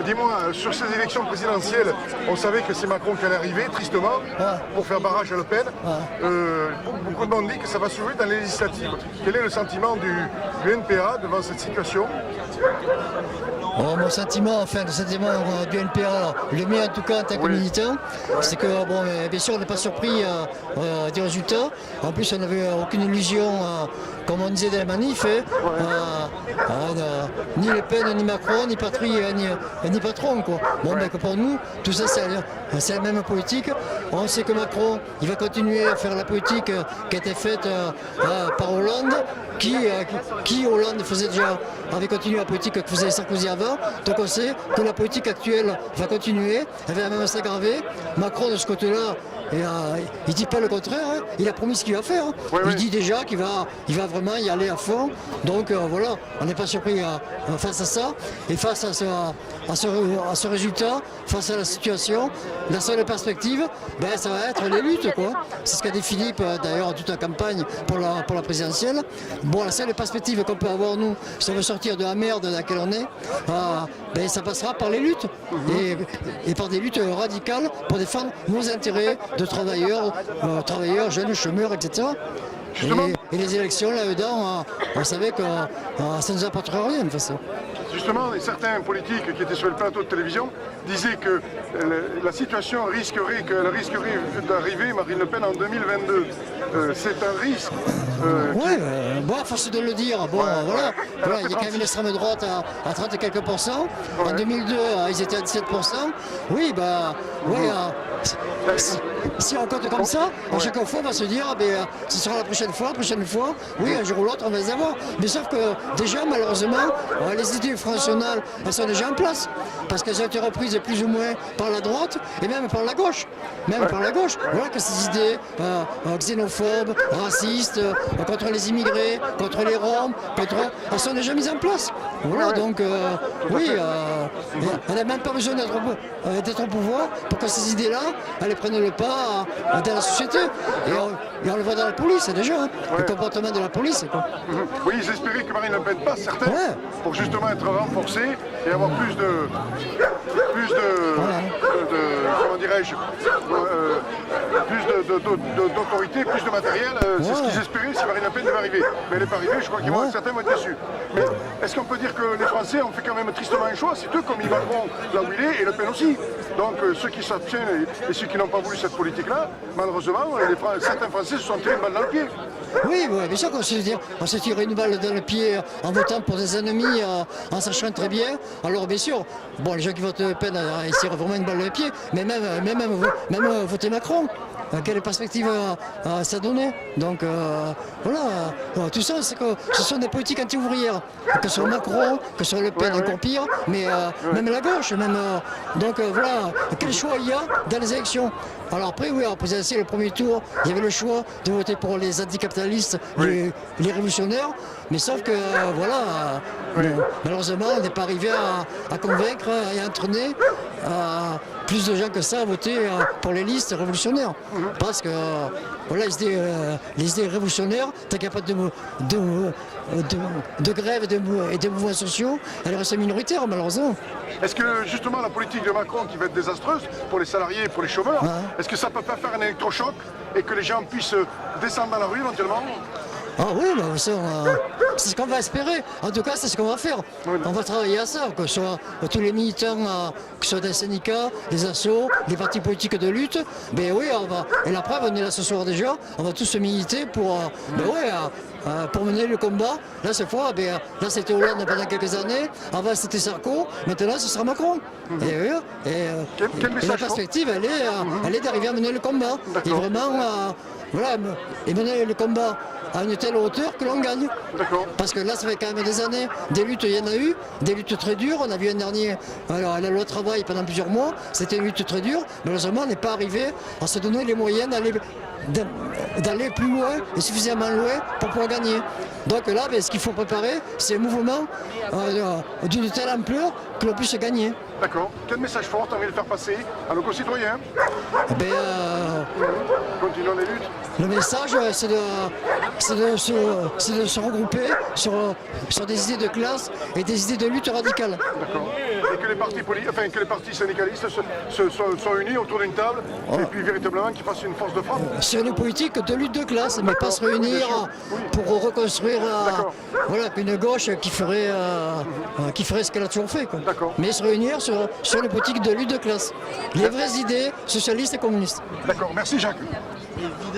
Dis-moi, sur ces élections présidentielles, on savait que c'est Macron qui allait arriver, tristement, pour faire barrage à Le Pen. Beaucoup de monde dit que ça va se jouer dans les législatives. Quel est le sentiment du NPA devant cette situation? Mon sentiment, le sentiment du NPA, le mien en tout cas en tant que militant, c'est que bien sûr on n'est pas surpris des résultats. En plus on n'avait aucune illusion, comme on disait dans la manif, ni Le Pen, ni Macron, ni patrie, ni patron. Quoi. Bon, mais que pour nous, tout ça c'est la même politique. On sait que Macron, il va continuer à faire la politique qui a été faite par Hollande, qui Hollande avait continué la politique que faisait Sarkozy avant. Donc on sait que la politique actuelle va continuer, elle va même s'aggraver. Macron de ce côté-là, il ne dit pas le contraire, hein. Il a promis ce qu'il va faire. Hein. Il dit déjà qu'il va vraiment y aller à fond. Donc voilà, on n'est pas surpris face à ça. Et face à ce résultat, face à la situation, la seule perspective, ça va être les luttes. C'est ce qu'a dit Philippe d'ailleurs toute la campagne pour la présidentielle. Bon, la seule perspective qu'on peut avoir nous, si on veut sortir de la merde dans laquelle on est, ça passera par les luttes. Et par des luttes radicales pour défendre nos intérêts de travailleurs, jeunes, chômeurs, etc. Et les élections là-dedans, on savait que ça ne nous apportera rien de toute façon. Justement, certains politiques qui étaient sur le plateau de télévision disaient que la situation risquerait d'arriver Marine Le Pen en 2022. C'est un risque. À force de le dire, voilà, il y a quand même une extrême droite à 30 et quelques pourcents. En 2002, ils étaient à 17%. Si on compte comme ça, à chaque fois on va se dire, ce sera la prochaine fois, un jour ou l'autre on va les avoir. Mais sauf que déjà malheureusement, les idées nationales, elles sont déjà en place, parce qu'elles ont été reprises plus ou moins par la droite et même par la gauche. Voilà que ces idées xénophobes, racistes, contre les immigrés, contre les Roms, elles sont déjà mises en place. Voilà, donc elle n'a même pas besoin d'être au pouvoir pour que ces idées-là, elles prennent le pas dans la société. Et on le voit dans la police déjà, le comportement de la police. Oui, ils espéraient que Marine Le Pen passe, certains, pour justement être renforcée et avoir plus de comment dirais-je, plus d'autorité, plus de matériel. C'est ce qu'ils espéraient si Marine Le Pen devait arriver. Mais elle n'est pas arrivée, je crois que certains vont être déçus. Mais est-ce qu'on peut dire que les Français ont fait quand même tristement un choix? C'est eux comme Macron là où il est et Le Pen aussi. Donc ceux qui s'abstiennent et ceux qui n'ont pas voulu cette politique-là, malheureusement, certains Français se sont tirés une balle dans le pied. Oui, bien sûr qu'on se tire une balle dans le pied en votant pour des ennemis, en sachant très bien. Alors bien sûr, les gens qui votent Le Pen, ils tirent vraiment une balle dans le pied, mais même voter Macron. Quelle perspective ça donnait. Donc tout ça, c'est que ce sont des politiques anti-ouvrières, que ce soit Macron, que ce soit Le Pen, encore pire, mais même la gauche, donc quel choix il y a dans les élections. Alors après, en présidentielle, le premier tour, il y avait le choix de voter pour les anticapitalistes, les révolutionnaires, mais sauf que malheureusement, on n'est pas arrivé à convaincre et à entraîner plus de gens que ça à voter pour les listes révolutionnaires. Parce que les idées révolutionnaires, tant qu'il n'y a pas de grève et de mouvements sociaux, elles restent minoritaires malheureusement. Est-ce que justement la politique de Macron qui va être désastreuse pour les salariés et pour les chômeurs, est-ce que ça ne peut pas faire un électrochoc et que les gens puissent descendre dans la rue éventuellement? C'est ce qu'on va espérer. En tout cas, c'est ce qu'on va faire. On va travailler à ça, que ce soit tous les militants, que ce soit des syndicats, des assos, des partis politiques de lutte. Et la preuve, on est là ce soir déjà, on va tous militer pour mener le combat. Là, cette fois, là c'était Hollande pendant quelques années, avant c'était Sarko, maintenant ce sera Macron. Et la perspective, elle est d'arriver à mener le combat. Et vraiment, et mener le combat à une telle hauteur que l'on gagne. Parce que là, ça fait quand même des années, des luttes, il y en a eu, des luttes très dures. On a vu un dernier, la loi travail pendant plusieurs mois, c'était une lutte très dure. Malheureusement, on n'est pas arrivé à se donner les moyens d'aller plus loin et suffisamment loin pour pouvoir gagner. Donc là, ce qu'il faut préparer, c'est un mouvement d'une telle ampleur que l'on puisse gagner. D'accord. Quel message fort tu as envie de faire passer à nos concitoyens? Eh ben, Continuons les luttes. le message, c'est de se regrouper sur des idées de classe et des idées de lutte radicale. D'accord. Et que les partis syndicalistes soient unis autour d'une table et puis véritablement qu'ils fassent une force de frappe. Sur une politique de lutte de classe, mais pas se réunir pour reconstruire une gauche qui ferait ce qu'elle a toujours fait. Quoi. Mais se réunir sur une politique de lutte de classe. Les vraies idées socialistes et communistes. D'accord, merci Jacques.